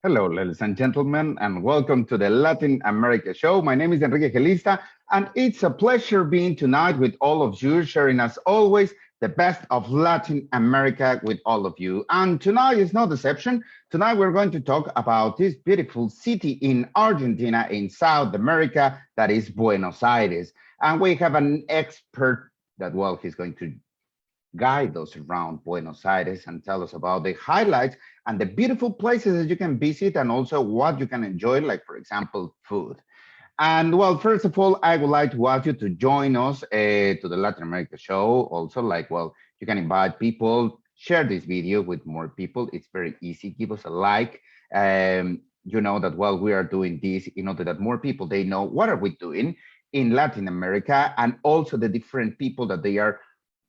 Hello, ladies and gentlemen, and welcome to the Latin America show. My name is Enrique Gelista, and it's a pleasure being tonight with all of you, sharing as always the best of Latin America with all of you. And tonight is no deception. Tonight we're going to talk about this beautiful city in Argentina, in South America, that is Buenos Aires. And we have an expert that, well, he's going to guide us around Buenos Aires and tell us about the highlights and the beautiful places that you can visit and also what you can enjoy, like, for example, food. And well, first of all, I would like to ask you to join us to the Latin America show. Also, like, well, you can invite people, share this video with more people. It's very easy. Give us a like. You know that, well, we are doing this in order that more people, they know what are we doing in Latin America and also the different people that they are,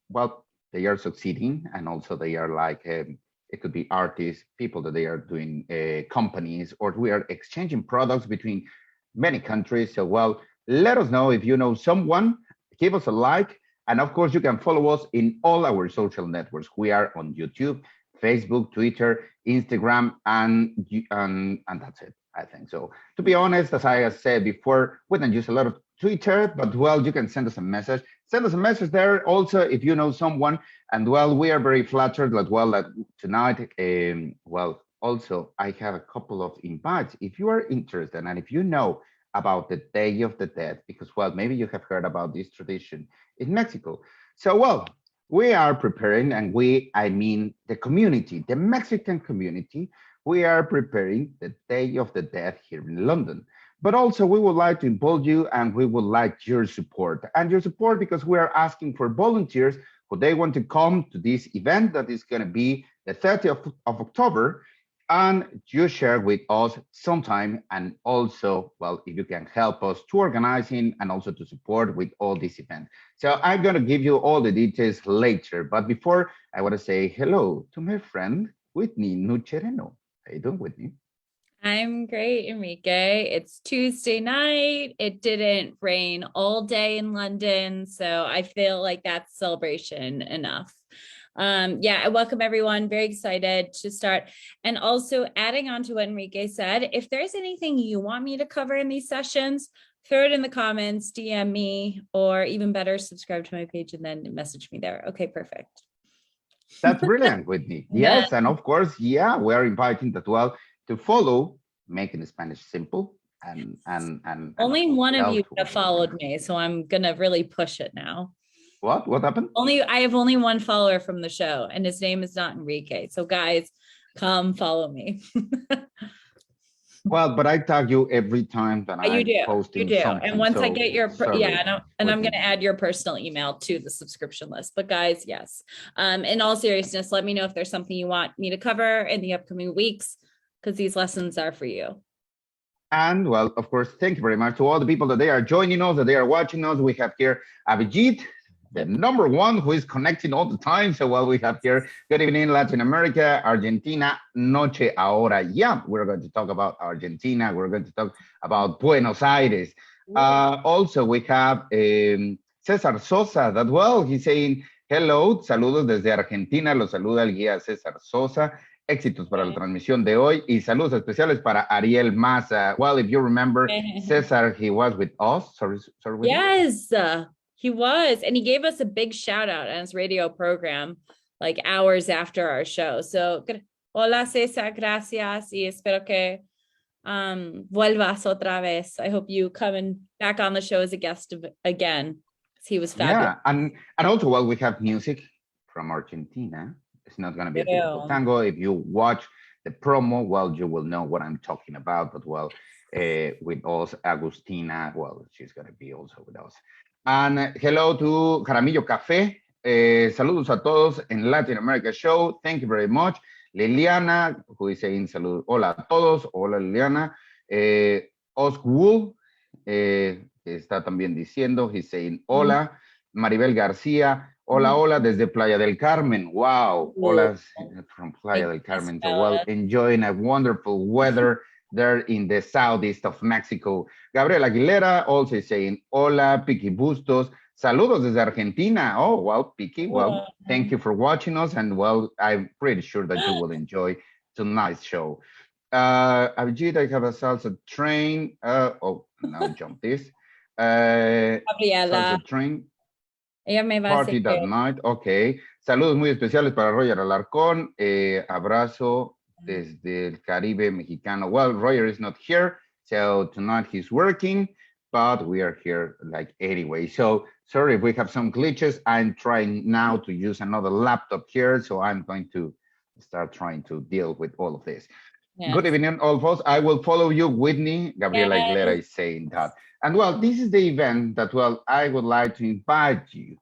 well, they are succeeding, and also they are like it could be artists, people that they are doing companies, or we are exchanging products between many countries. So, well, let us know if you know someone. Give us a like, and of course, you can follow us in all our social networks. We are on YouTube, Facebook, Twitter, Instagram, and that's it. I think so. To be honest, as I said before, we don't use a lot of Twitter, but well, you can send us a message. Send us a message there also if you know someone. And well, we are very flattered that, well, that tonight, well, also I have a couple of invites. If you are interested and if you know about the Day of the Dead, because, well, maybe you have heard about this tradition in Mexico. So, well, we are preparing, and I mean the community, the Mexican community, we are preparing the Day of the Dead here in London. But also we would like to involve you, and we would like your support. And your support because we are asking for volunteers who they want to come to this event that is going to be the 30th of October. And you share with us sometime, and also, well, if you can help us to organizing and also to support with all this event. So I'm going to give you all the details later. But before, I want to say hello to my friend, Whitney Nuchereno. How you doing, Whitney? I'm great, Enrique. It's Tuesday night. It didn't rain all day in London, so I feel like that's celebration enough. Yeah, I welcome everyone. Very excited to start. And also adding on to what Enrique said, if there's anything you want me to cover in these sessions, throw it in the comments, DM me, or even better, subscribe to my page and then message me there. Okay, perfect. That's brilliant, Whitney. Yes, and of course, yeah, we are inviting as well to follow Making Spanish Simple. And only one of you have followed me, so I'm gonna really push it now. What happened? I have only one follower from the show, and his name is not Enrique. So guys, come follow me. Well, but I tag you every time that I'm posting something. And once I get your, I'm going to add your personal email to the subscription list. But guys, yes. In all seriousness, let me know if there's something you want me to cover in the upcoming weeks, because these lessons are for you. And well, of course, thank you very much to all the people that they are joining us, that they are watching us. We have here Abhijit, the number one who is connecting all the time. So, well, we have here, good evening, Latin America, Argentina, Noche Ahora. Yeah, we're going to talk about Argentina. We're going to talk about Buenos Aires. Also, we have César Sosa that, well, he's saying, hello, saludos desde Argentina. Los saluda el guía César Sosa. Éxitos para la transmisión de hoy y saludos especiales para Ariel Maza. Well, if you remember, César, he was with us. Sorry. Yes. He was, and he gave us a big shout out on his radio program, like hours after our show. So, hola César, gracias, y espero que vuelvas otra vez. I hope you come back on the show as a guest again. He was fabulous. Yeah, and also, well, we have music from Argentina. It's not going to be a typical tango. If you watch the promo, well, you will know what I'm talking about. But well, with us, Agustina, well, she's going to be also with us. And hello to Jaramillo Café. Saludos a todos en Latin America Show. Thank you very much. Liliana, who is saying salud. Hola a todos. Hola Liliana. Oswool está también diciendo, he's saying hola. Maribel García. Hola, hola desde Playa del Carmen. Wow. Hola from Playa del Carmen. So well, enjoying a wonderful weather there in the southeast of Mexico. Gabriel Aguilera also saying, hola, Piqui Bustos. Saludos desde Argentina. Oh, well, Piqui, well, thank you for watching us. And well, I'm pretty sure that you will enjoy tonight's show. Abhijit, I have a salsa train. Oh, now jump this. Gabriela, Salsa train. ella me va a Party that seguir. night, ok. Saludos muy especiales para Roger Alarcón. Abrazo desde el Caribe mexicano. Well, Roger is not here, so tonight he's working, but we are here like anyway. So sorry if we have some glitches. I'm trying now to use another laptop here, so I'm going to start trying to deal with all of this. Yes. Good evening, all folks. I will follow you, Whitney. Gabriela Aguilera is saying that. And well, this is the event that, well, I would like to invite you.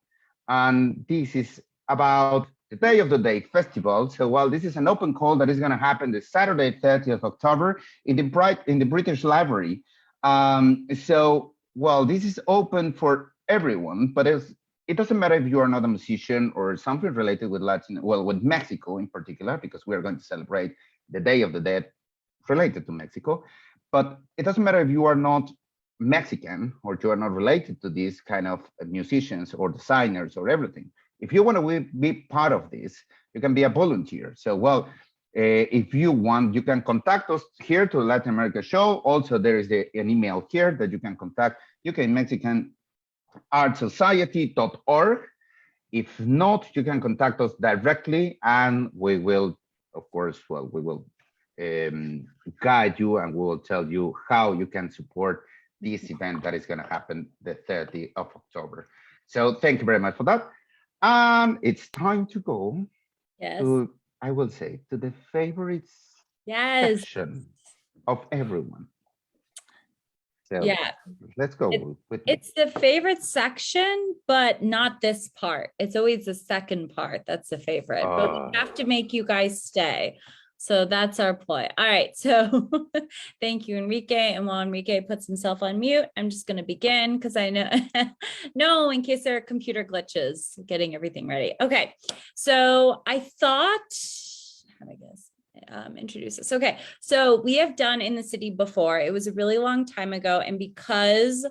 And this is about the Day of the Date Festival. So, well, this is an open call that is going to happen this Saturday, 30th of October in the British Library. So, well, this is open for everyone, but it doesn't matter if you are not a musician or something related with Latin, well, with Mexico in particular, because we are going to celebrate the Day of the Dead related to Mexico. But it doesn't matter if you are not Mexican or you are not related to these kind of musicians or designers or everything. If you want to be part of this, you can be a volunteer. So, well, if you want, you can contact us here to Latin America Show. Also, there is an email here that you can contact UK Mexican Art Society.org. If not, you can contact us directly and we will, of course, well, we will guide you and we will tell you how you can support this event that is going to happen the 30th of October. So thank you very much for that. And it's time to go to, I will say, to the favorites section of everyone. So yeah, let's go. It's the favorite section, but not this part. It's always the second part that's the favorite, but we have to make you guys stay. So that's our ploy. All right. So thank you, Enrique. And while Enrique puts himself on mute, I'm just going to begin because I know, no, in case there are computer glitches, getting everything ready. Okay. So I thought, how do I guess? Introduce us. Okay, so we have done in the city before. It was a really long time ago, and because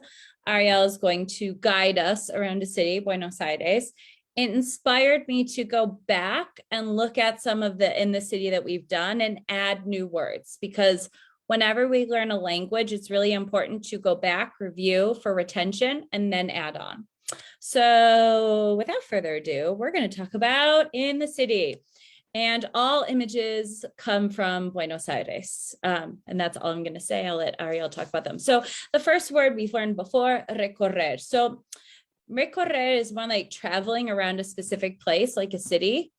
Ariel is going to guide us around the city, Buenos Aires, it inspired me to go back and look at some of the in the city that we've done and add new words, because whenever we learn a language, it's really important to go back, review for retention, and then add on. So without further ado, we're going to talk about in the city. And all images come from Buenos Aires. And that's all I'm going to say. I'll let Ariel talk about them. So the first word we've learned before, recorrer. So recorrer is one like traveling around a specific place, like a city.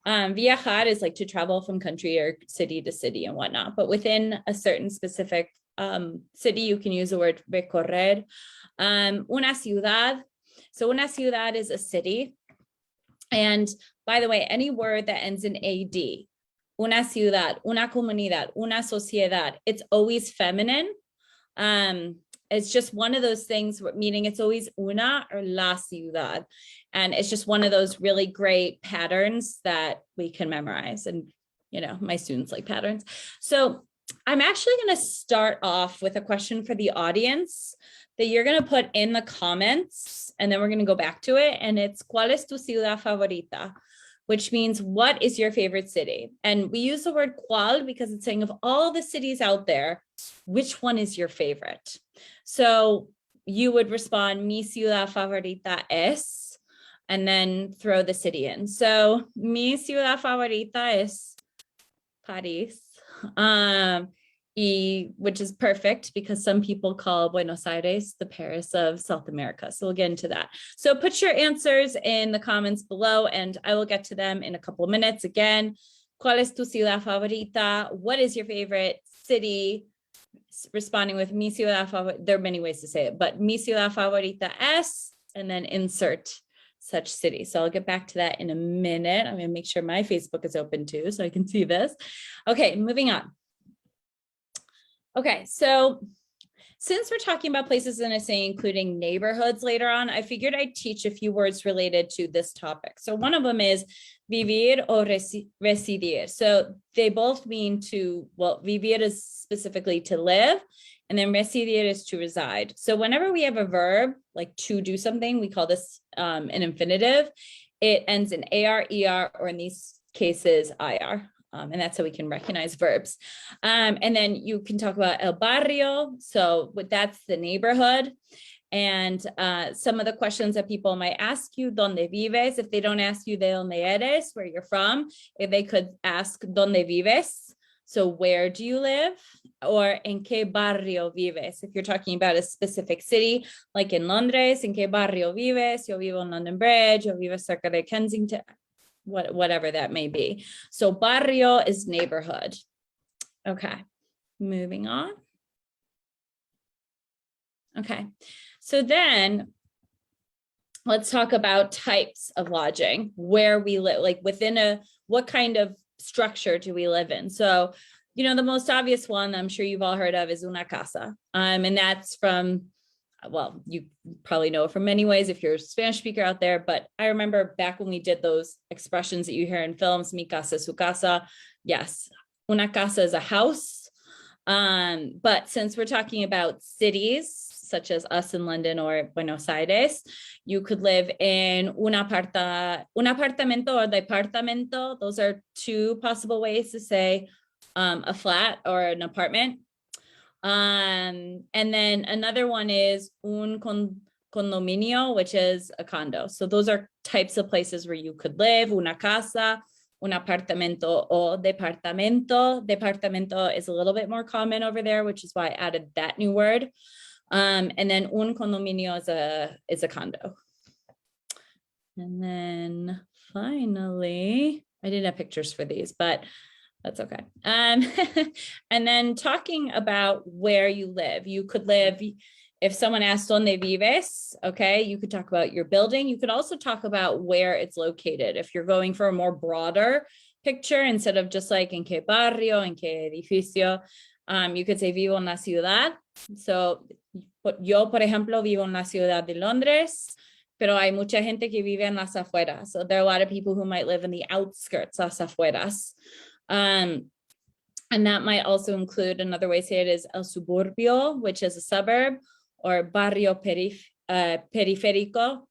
Viajar is like to travel from country or city to city and whatnot. But within a certain specific city, you can use the word recorrer. Una ciudad. So una ciudad is a city. And by the way, any word that ends in AD, una ciudad, una comunidad, una sociedad, it's always feminine. It's just one of those things, meaning it's always una or la ciudad. And it's just one of those really great patterns that we can memorize. And, you know, my students like patterns. So I'm actually going to start off with a question for the audience that you're going to put in the comments, and then we're going to go back to it. And it's, ¿cuál es tu ciudad favorita? Which means, what is your favorite city? And we use the word cuál because it's saying of all the cities out there, which one is your favorite? So you would respond, mi ciudad favorita es, and then throw the city in. So mi ciudad favorita es Paris. Which is perfect because some people call Buenos Aires the Paris of South America. So we'll get into that. So put your answers in the comments below and I will get to them in a couple of minutes. Again, ¿cuál es tu ciudad favorita? What is your favorite city? Responding with mi ciudad favorita. There are many ways to say it, but mi ciudad favorita es, and then insert such city. So I'll get back to that in a minute. I'm going to make sure my Facebook is open too, so I can see this. Okay, moving on. Okay, so since we're talking about places in a city, including neighborhoods later on, I figured I'd teach a few words related to this topic. So one of them is vivir or residir. So they both mean to, well, vivir is specifically to live, and then residir is to reside. So whenever we have a verb, like to do something, we call this an infinitive. It ends in AR, ER, or in these cases, IR. And that's how we can recognize verbs. And then you can talk about el barrio. So that's the neighborhood. And some of the questions that people might ask you, ¿dónde vives? If they don't ask you de dónde eres, where you're from, if they could ask ¿dónde vives? So where do you live? Or en qué barrio vives? If you're talking about a specific city, like in Londres, en qué barrio vives? Yo vivo en London Bridge, yo vivo cerca de Kensington, whatever that may be. So barrio is neighborhood. Okay, moving on. Okay, so then let's talk about types of lodging, where we live, like within what kind of structure do we live in? So, the most obvious one I'm sure you've all heard of is una casa. And that's from, well, you probably know it from many ways if you're a Spanish speaker out there, but I remember back when we did those expressions that you hear in films, mi casa, su casa. Yes, una casa is a house. But since we're talking about cities, such as us in London or Buenos Aires, you could live in un apartamento or departamento. Those are two possible ways to say a flat or an apartment. And then another one is un condominio, which is a condo. So those are types of places where you could live, una casa, un apartamento o departamento. Departamento is a little bit more common over there, which is why I added that new word. And then un condominio is a condo. And then finally, I didn't have pictures for these, but that's okay. And then talking about where you live, you could live, if someone asked donde vives, okay, you could talk about your building. You could also talk about where it's located. If you're going for a more broader picture, instead of just like en qué barrio, en qué edificio, you could say vivo en la ciudad. So yo, por ejemplo, vivo en la ciudad de Londres, pero hay mucha gente que vive en las afueras. So there are a lot of people who might live in the outskirts, las afueras. And that might also include, another way to say it is el suburbio, which is a suburb, or barrio periférico,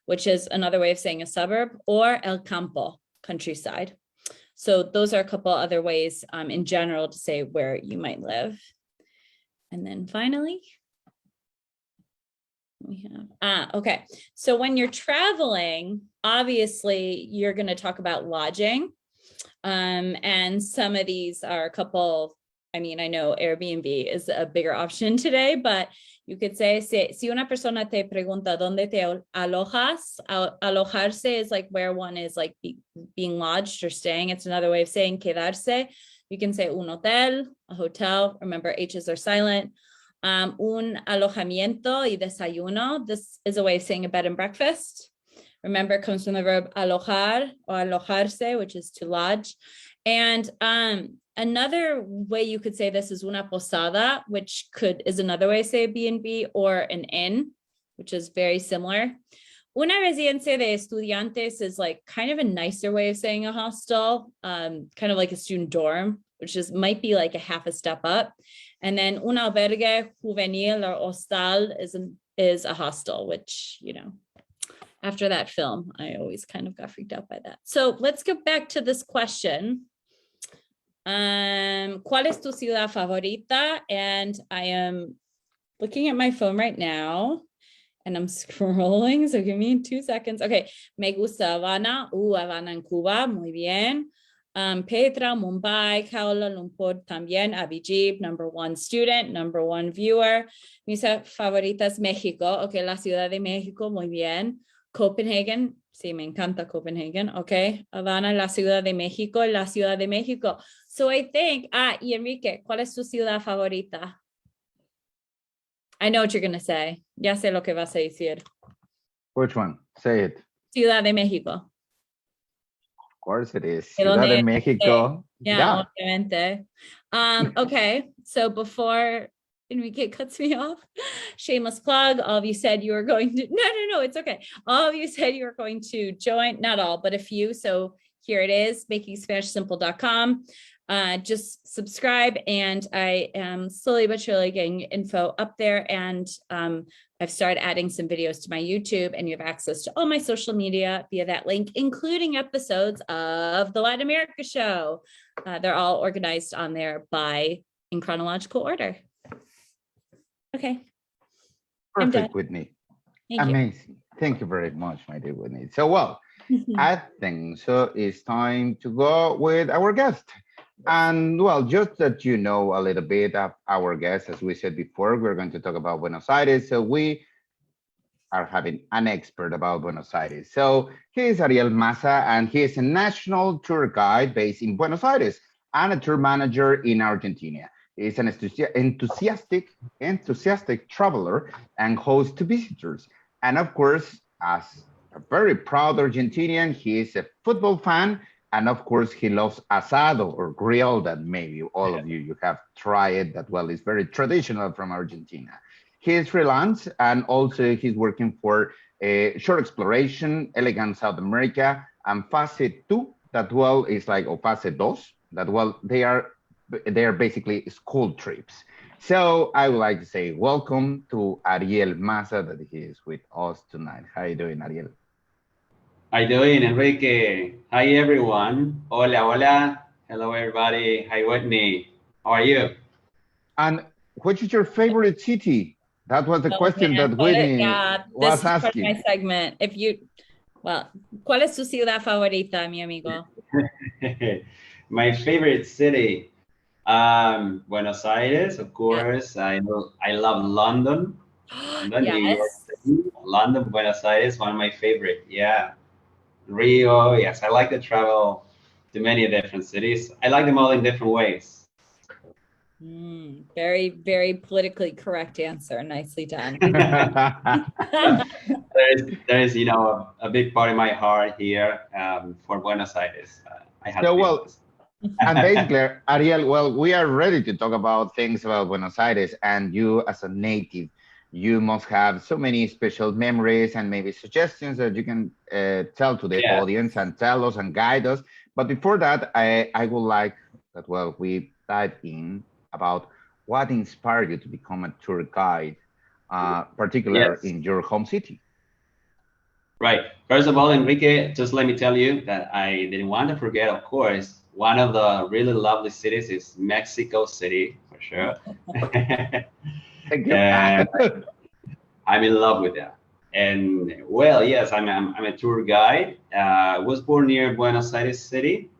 which is another way of saying a suburb, or el campo, countryside. So those are a couple other ways in general to say where you might live. And then finally, we have, okay. So when you're traveling, obviously you're going to talk about lodging. And some of these are a couple, I mean, I know Airbnb is a bigger option today, but you could say, si una persona te pregunta dónde te alojas, alojarse is like where one is like being lodged or staying. It's another way of saying quedarse. You can say un hotel, a hotel. Remember, H's are silent. Un alojamiento y desayuno. This is a way of saying a bed and breakfast. Remember, it comes from the verb alojar or alojarse, which is to lodge. And another way you could say this is una posada, which is another way to say B&B, or an inn, which is very similar. Una residencia de estudiantes is like kind of a nicer way of saying a hostel, kind of like a student dorm, which might be like a half a step up. And then un albergue juvenil or hostal is a hostel, which, after that film, I always kind of got freaked out by that. So let's go back to this question. ¿Cuál es tu ciudad favorita? And I am looking at my phone right now and I'm scrolling. So give me 2 seconds. Okay. Me gusta Havana. Havana en Cuba. Muy bien. Petra, Mumbai, Kuala Lumpur también, Abhijit, #1 student, #1 viewer. Mi ciudad favorita es México. Okay, la Ciudad de México, muy bien. Copenhagen, sí, me encanta Copenhagen. Okay, Havana, la Ciudad de México, la Ciudad de México. So I think, y Enrique, ¿cuál es tu ciudad favorita? I know what you're going to say. Ya sé lo que vas a decir. Which one? Say it. Ciudad de México. Of course it is. Ciudad de México. Yeah, obviamente. Okay, so before Enrique cuts me off, shameless plug, all of you said you were going to, no, it's okay. All of you said you were going to join, not all, but a few. So here it is, makingSpanishSimple.com. just subscribe. And I am slowly but surely getting info up there. And I've started adding some videos to my YouTube, and you have access to all my social media via that link, including episodes of the Latin America show. They're all organized on there in chronological order. Okay. Perfect, Whitney. Amazing. Thank you very much, my dear Whitney. So, well, I think so it's time to go with our guest. And well, just that you know a little bit of our guest, as we said before, we're going to talk about Buenos Aires. So we are having an expert about Buenos Aires. So he is Ariel Maza, and he is a national tour guide based in Buenos Aires and a tour manager in Argentina. He's an enthusiastic traveler and host to visitors. And of course, as a very proud Argentinian, he is a football fan. And of course, he loves asado or grill that maybe all of you have tried that. Well, it's very traditional from Argentina. He is freelance, and also he's working for Shore Exploration, Elegant South America, and Fase 2, that well is like, or Fase 2, that well, they are basically school trips. So I would like to say welcome to Ariel Maza, that he is with us tonight. How are you doing, Ariel? How you doing, Enrique? Hi, everyone. Hola, hola. Hello, everybody. Hi, Whitney. How are you? And which is your favorite city? That was the question that Whitney was asking. My segment. ¿Cuál es tu ciudad favorita, mi amigo? My favorite city, Buenos Aires, of course. Yeah. I love London. London, yes. New York City. London, Buenos Aires, one of my favorite. Yeah. Rio, yes, I like to travel to many different cities. I like them all in different ways. Very, very politically correct answer. Nicely done. there is, a big part of my heart here for Buenos Aires. And basically, Ariel, well, we are ready to talk about things about Buenos Aires, and you as a native, you must have so many special memories and maybe suggestions that you can tell to the audience and tell us and guide us. But before that, I would like that, well, we dive in about what inspired you to become a tour guide, particularly in your home city. Right. First of all, Enrique, just let me tell you that I didn't want to forget, of course, one of the really lovely cities is Mexico City, for sure. Thank you. I'm in love with that. And well, yes, I'm a tour guide. I was born near Buenos Aires City,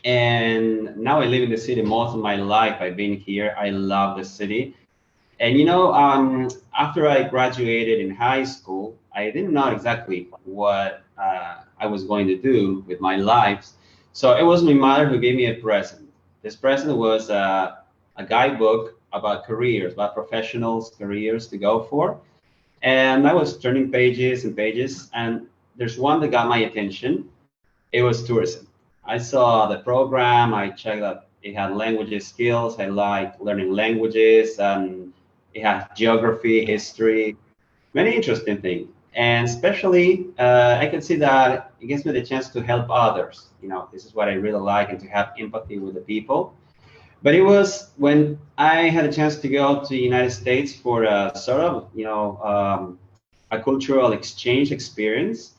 and now I live in the city most of my life. I've been here. I love the city. And after I graduated in high school, I didn't know exactly what I was going to do with my life. So it was my mother who gave me a present. This present was a guidebook about careers, about professionals' careers to go for. And I was turning pages and pages, and there's one that got my attention. It was tourism. I saw the program, I checked out, it had language skills. I like learning languages, and it had geography, history, many interesting things. And especially, I can see that it gives me the chance to help others. This is what I really like, and to have empathy with the people. But it was when I had a chance to go to the United States for a sort of, a cultural exchange experience.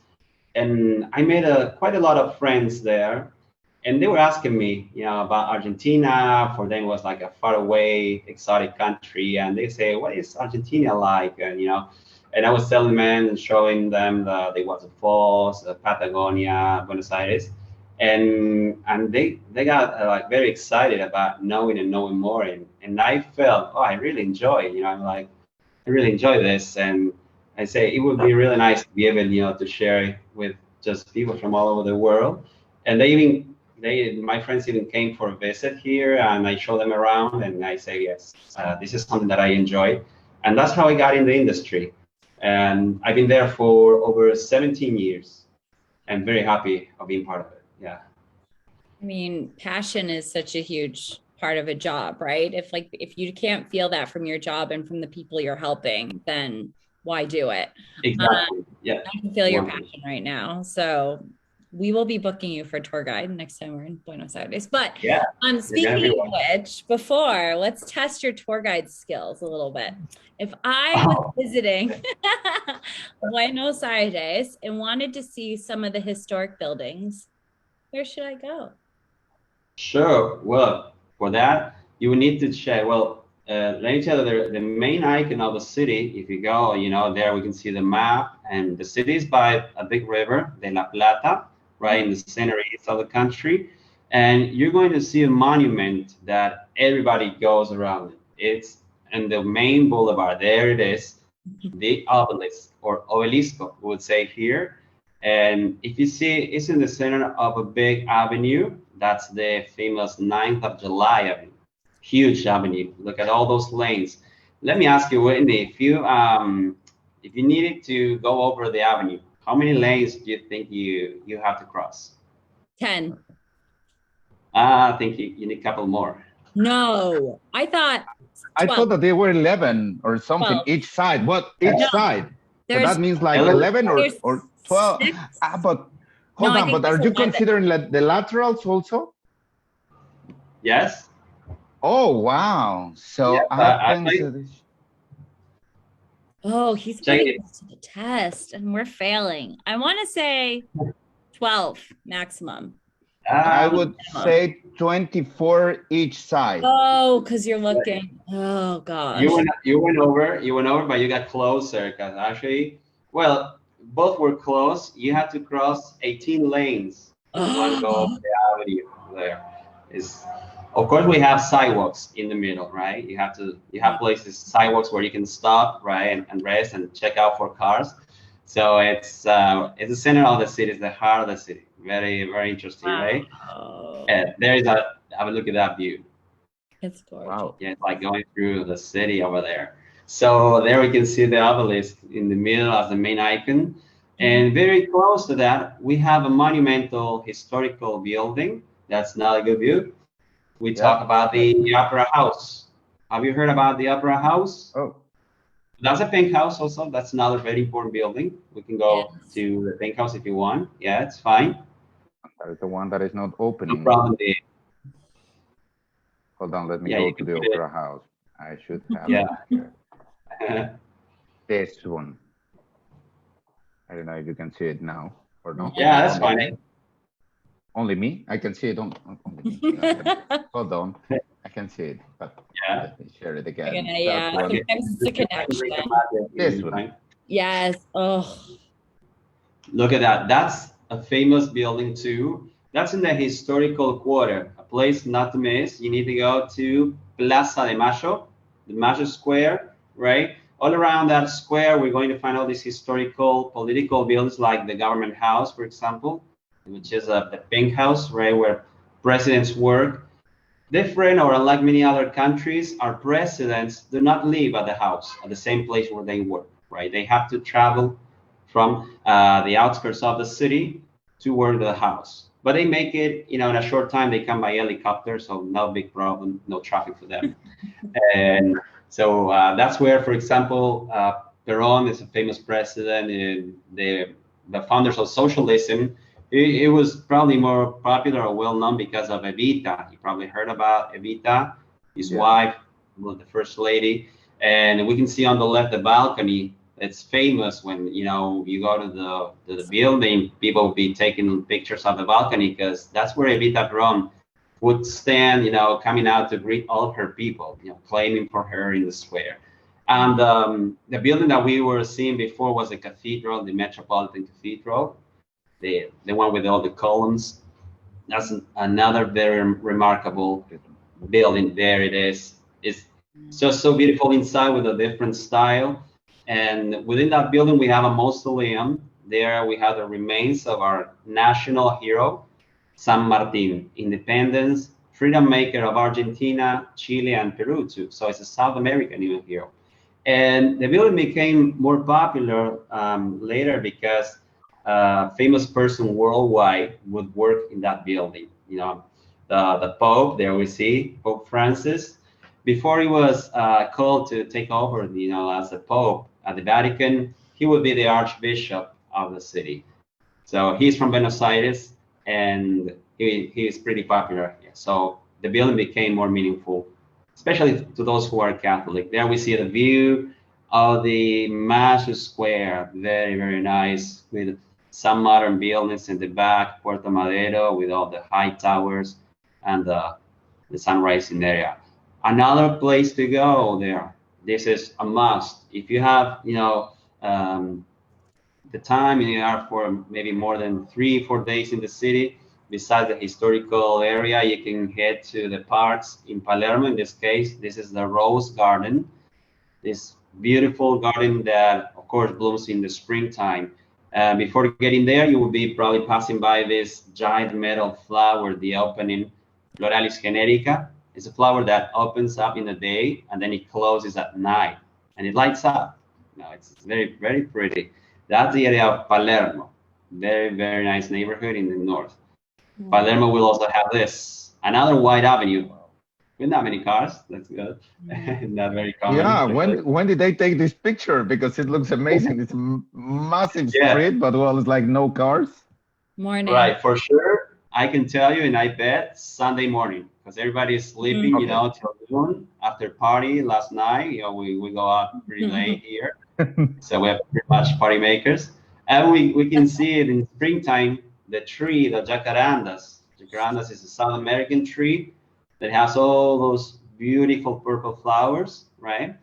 And I made quite a lot of friends there. And they were asking me, about Argentina. For them, it was like a faraway, exotic country. And they say, what is Argentina like? And, and I was telling them and showing them the Iguazu Falls, Patagonia, Buenos Aires. And they got like very excited about knowing more, and I felt, I really enjoy, I really enjoy this, and I say it would be really nice to be able, to share it with just people from all over the world. And my friends even came for a visit here, and I show them around, and I say, yes, this is something that I enjoy, and that's how I got in the industry. And I've been there for over 17 years, and very happy of being part of it. Yeah. I mean, passion is such a huge part of a job, right? If you can't feel that from your job and from the people you're helping, then why do it? Exactly. Yeah. I can feel your passion right now. So we will be booking you for tour guide next time we're in Buenos Aires. But Yeah, speaking of which, before, let's test your tour guide skills a little bit. If I was visiting Buenos Aires and wanted to see some of the historic buildings, where should I go? Sure. Well, for that, you will need to check. Well, let me tell you, the main icon of the city, if you go, there we can see the map, and the city is by a big river, the La Plata, right in the center east of the country. And you're going to see a monument that everybody goes around. It's in the main boulevard. There it is, the obelisk or obelisco, we would say here. And if you see, it's in the center of a big avenue. That's the famous 9th of July Avenue, huge avenue. Look at all those lanes. Let me ask you, Whitney, if you needed to go over the avenue, how many lanes do you think you have to cross? 10. I think you need a couple more. No, I thought 12. I thought that they were 11 or something 12. each side. What each side? So that means like 11 or 12. But hold on, but are you 11. considering the laterals also? Yes. Oh wow! So Yeah, oh, he's putting us to the test, and we're failing. I want to say 12 maximum. I would say 24 each side. Oh, because you're looking. Oh gosh. You went over, but you got closer because actually, well, both were close. You had to cross 18 lanes. You want to go over the avenue there. Of course, we have sidewalks in the middle, right? You have places, sidewalks where you can stop, right, and rest and check out for cars. So it's the center of the city, it's the heart of the city. Very, very interesting, right? And have a look at that view. It's gorgeous. Wow. Yeah, it's like going through the city over there. So there we can see the obelisk in the middle as the main icon. And very close to that, we have a monumental historical building. That's not a good view. We talk about the Opera House. Have you heard about the Opera House? Oh. That's a pink house also. That's another very important building. We can go to the pink house if you want. Yeah, it's fine. That is the one that is not opening. No problem. Hold on, let me go to the Opera House. I should have this one. I don't know if you can see it now or not. Yeah, that's fine. Only me? I can see it only me. Hold on. I can see it, but let me share it again. Sometimes it's a connection. This one. Yes. Oh. Look at that. That's a famous building too. That's in the historical quarter. A place not to miss. You need to go to Plaza de Mayo, the Mayo Square, right? All around that square, we're going to find all these historical, political buildings like the government house, for example, which is the pink house, right, where presidents work. Different, or unlike many other countries, our presidents do not live at the house, at the same place where they work, right? They have to travel from the outskirts of the city to work at the house. But they make it, in a short time, they come by helicopter, so no big problem, no traffic for them. And so that's where, for example, Perón is a famous president, and the founders of socialism. It was probably more popular or well-known because of Evita. You probably heard about Evita, his wife, was the first lady. And we can see on the left the balcony. It's famous when, you go to the building, people will be taking pictures of the balcony because that's where Evita Perón would stand, coming out to greet all her people, claiming for her in the square. And the building that we were seeing before was the cathedral, the Metropolitan Cathedral. The one with all the columns. That's another very remarkable building. There it is. It's just so beautiful inside with a different style. And within that building, we have a mausoleum. There we have the remains of our national hero, San Martin, independence, freedom maker of Argentina, Chile, and Peru too. So it's a South American even hero. And the building became more popular later because famous person worldwide would work in that building. The Pope, there we see Pope Francis. Before he was called to take over, as the Pope at the Vatican, he would be the Archbishop of the city. So he's from Buenos Aires, and he is pretty popular. So the building became more meaningful, especially to those who are Catholic. There we see the view of the Mass Square, very, very nice, with some modern buildings in the back, Puerto Madero, with all the high towers and the sunrising area. Another place to go there. This is a must. If you have, the time, and you are for maybe more than 3-4 days in the city, besides the historical area, you can head to the parks in Palermo. In this case, this is the Rose Garden, this beautiful garden that, of course, blooms in the springtime. Before getting there, you will be probably passing by this giant metal flower, the opening Floralis generica. It's a flower that opens up in the day and then it closes at night, and it lights up. It's very, very pretty. That's the area of Palermo. Very, very nice neighborhood in the north. Palermo will also have this, another wide avenue with not many cars. That's good. Not very common. Yeah, when did they take this picture? Because it looks amazing. It's a massive street, but well, it's like no cars. Morning. Right, for sure. I can tell you, and I bet Sunday morning, because everybody is sleeping, till noon after party last night. We go out pretty late here. So we have pretty much party makers. And we can see it in springtime, the tree, the jacarandas. Jacarandas is a South American tree that has all those beautiful purple flowers, right?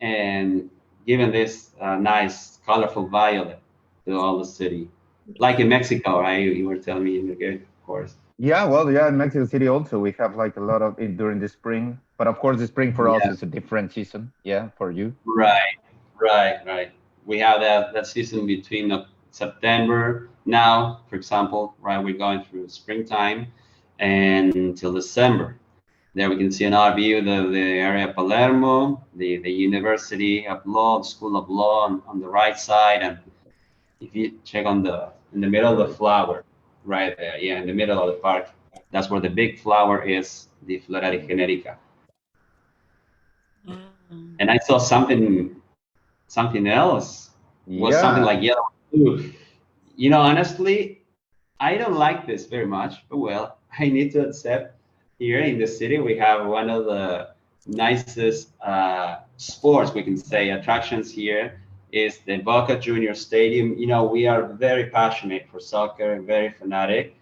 And giving this nice, colorful violet to all the city. Like in Mexico, right? You were telling me, Enrique, of course. Yeah, well, yeah, in Mexico City also, we have like a lot of it during the spring. But of course, the spring for us is a different season. Yeah, for you. Right. We have that season between September now, for example, right? We're going through springtime and until December. There we can see another view of the area of Palermo, the University of Law, the School of Law on the right side. And if you check in the middle of the flower, right there, in the middle of the park, that's where the big flower is, the Floralis generica. And I saw something else. Was something like yellow too. Honestly, I don't like this very much, but well, I need to accept here in the city we have one of the nicest sports, we can say, attractions here is the Boca Juniors Stadium. We are very passionate for soccer, very fanatic.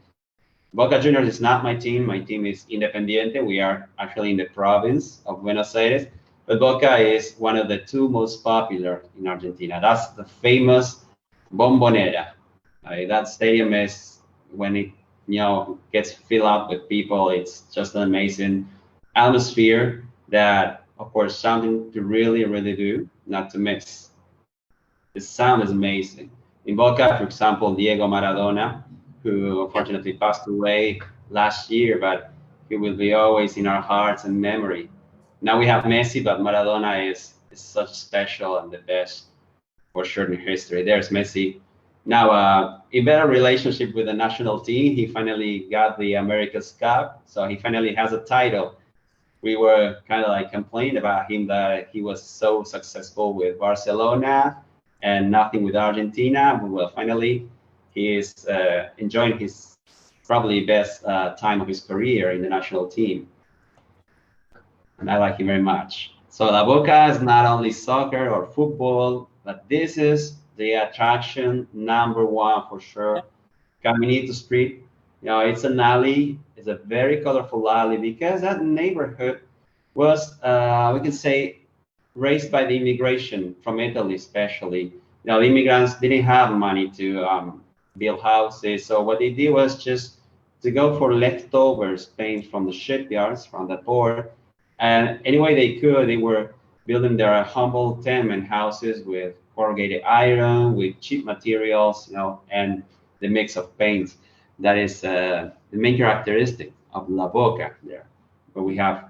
Boca Juniors is not my team. My team is Independiente. We are actually in the province of Buenos Aires. But Boca is one of the two most popular in Argentina. That's the famous Bombonera. That stadium is, when it gets filled up with people, it's just an amazing atmosphere that, of course, something to really, really do, not to miss. The sound is amazing. In Boca, for example, Diego Maradona, who unfortunately passed away last year, but he will be always in our hearts and memory. Now we have Messi, but Maradona is such special and the best for sure in history. There's Messi. Now, in better relationship with the national team, he finally got the America's Cup. So he finally has a title. We were kind of like complaining about him that he was so successful with Barcelona and nothing with Argentina. Well, finally, he is enjoying his probably best time of his career in the national team. And I like him very much. So La Boca is not only soccer or football, but this is the attraction number one for sure. Caminito Street, it's an alley. It's a very colorful alley because that neighborhood was, we can say, raised by the immigration from Italy, especially. The immigrants didn't have money to build houses, so what they did was just to go for leftovers paint from the shipyards, from the port, and any way they could, they were building their humble tenement houses with corrugated iron, with cheap materials, and the mix of paints. That is the main characteristic of La Boca there, where we have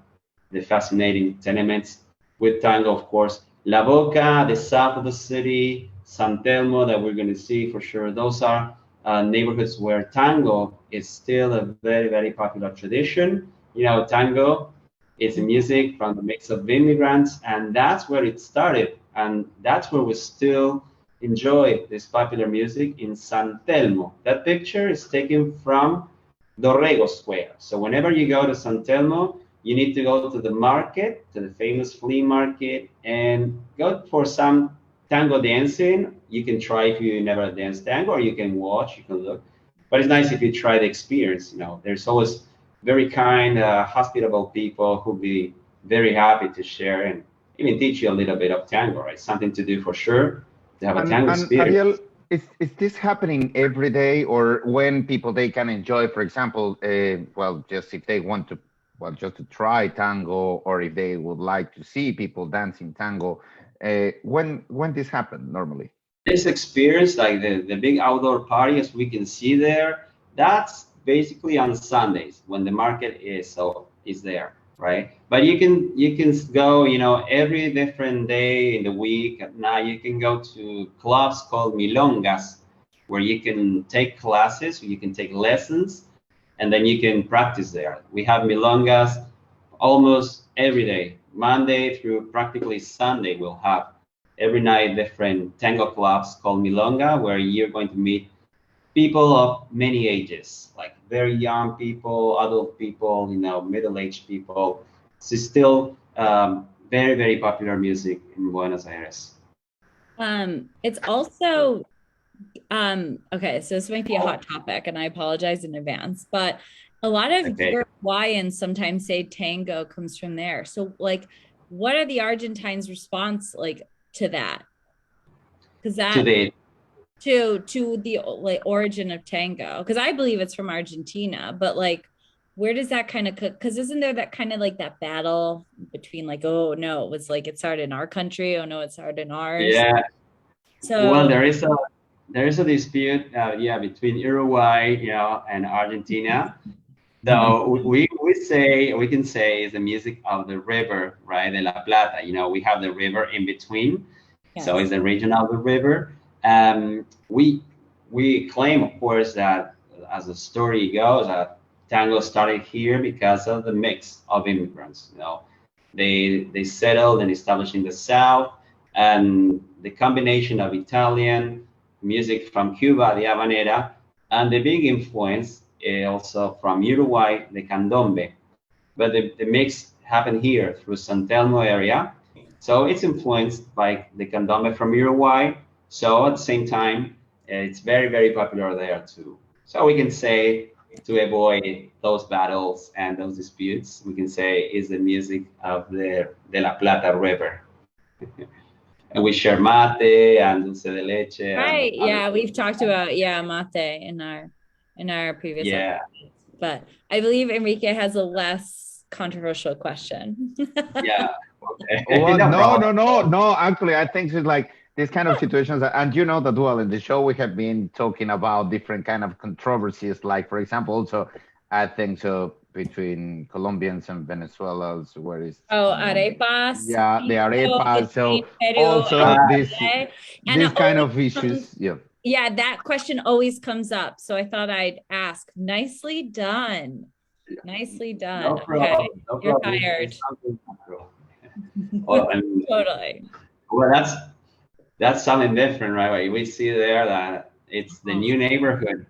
the fascinating tenements with tango, of course. La Boca, the south of the city, San Telmo, that we're going to see for sure. Those are neighborhoods where tango is still a very, very popular tradition. Tango is music from the mix of immigrants, and that's where it started. And that's where we still, enjoy this popular music in San Telmo. That picture is taken from Dorrego Square. So whenever you go to San Telmo, you need to go to the market, to the famous flea market, and go for some tango dancing. You can try if you never danced tango, or you can watch, you can look. But it's nice if you try the experience. There's always very kind, hospitable people who'll be very happy to share and even teach you a little bit of tango, right? Something to do for sure, to have a tango And experience. Ariel, is this happening every day, or when people they can enjoy, for example, well, just if they want to, well, just to try tango, or if they would like to see people dancing tango, when this happen normally? This experience, like the big outdoor party as we can see there, that's basically on Sundays when the market is there, right? But you can go, every different day in the week. At night, you can go to clubs called milongas, where you can take classes, you can take lessons, and then you can practice there. We have milongas almost every day, Monday through practically Sunday. We'll have every night different tango clubs called milonga, where you're going to meet people of many ages, like very young people, adult people, middle-aged people. It's still very, very popular music in Buenos Aires. It's also okay, so this might be a hot topic, and I apologize in advance, but a lot of Uruguayans sometimes say tango comes from there. So, like, what are the Argentines' response like to that? Because that to the like origin of tango, because I believe it's from Argentina, but like, where does that kind of cook? Because isn't there that kind of like that battle between like, oh no, it was like it started in our country, oh no, it started in ours. Yeah. So well, there is a dispute, between Uruguay, and Argentina. So we can say it's the music of the river, right? De La Plata. We have the river in between, so it's the region of the river. We claim, of course, that as the story goes, that tango started here because of the mix of immigrants. They settled and established in the south, and the combination of Italian music from Cuba, the habanera, and the big influence also from Uruguay, the candombe. But the mix happened here through San Telmo area. So it's influenced by the candombe from Uruguay. So at the same time, it's very, very popular there too. So we can say, to avoid those battles and those disputes, we can say is the music of the De La Plata River. And we share mate and dulce de leche. Right. Yeah, we've talked about mate in our previous episodes. But I believe Enrique has a less controversial question. Yeah. Okay. Well, no. Actually, I think it's like these kind of situations, and you know that well in the show we have been talking about different kind of controversies, like for example, also I think so between Colombians and Venezuelans, where is arepas. Yeah, the arepas. So also this kind of issues. Yeah, that question always comes up. So I thought I'd ask. Nicely done. Nicely done. No problem. Okay, No you're problem. fired. Totally. Well, that's something different, right? We see there that it's the new neighborhood.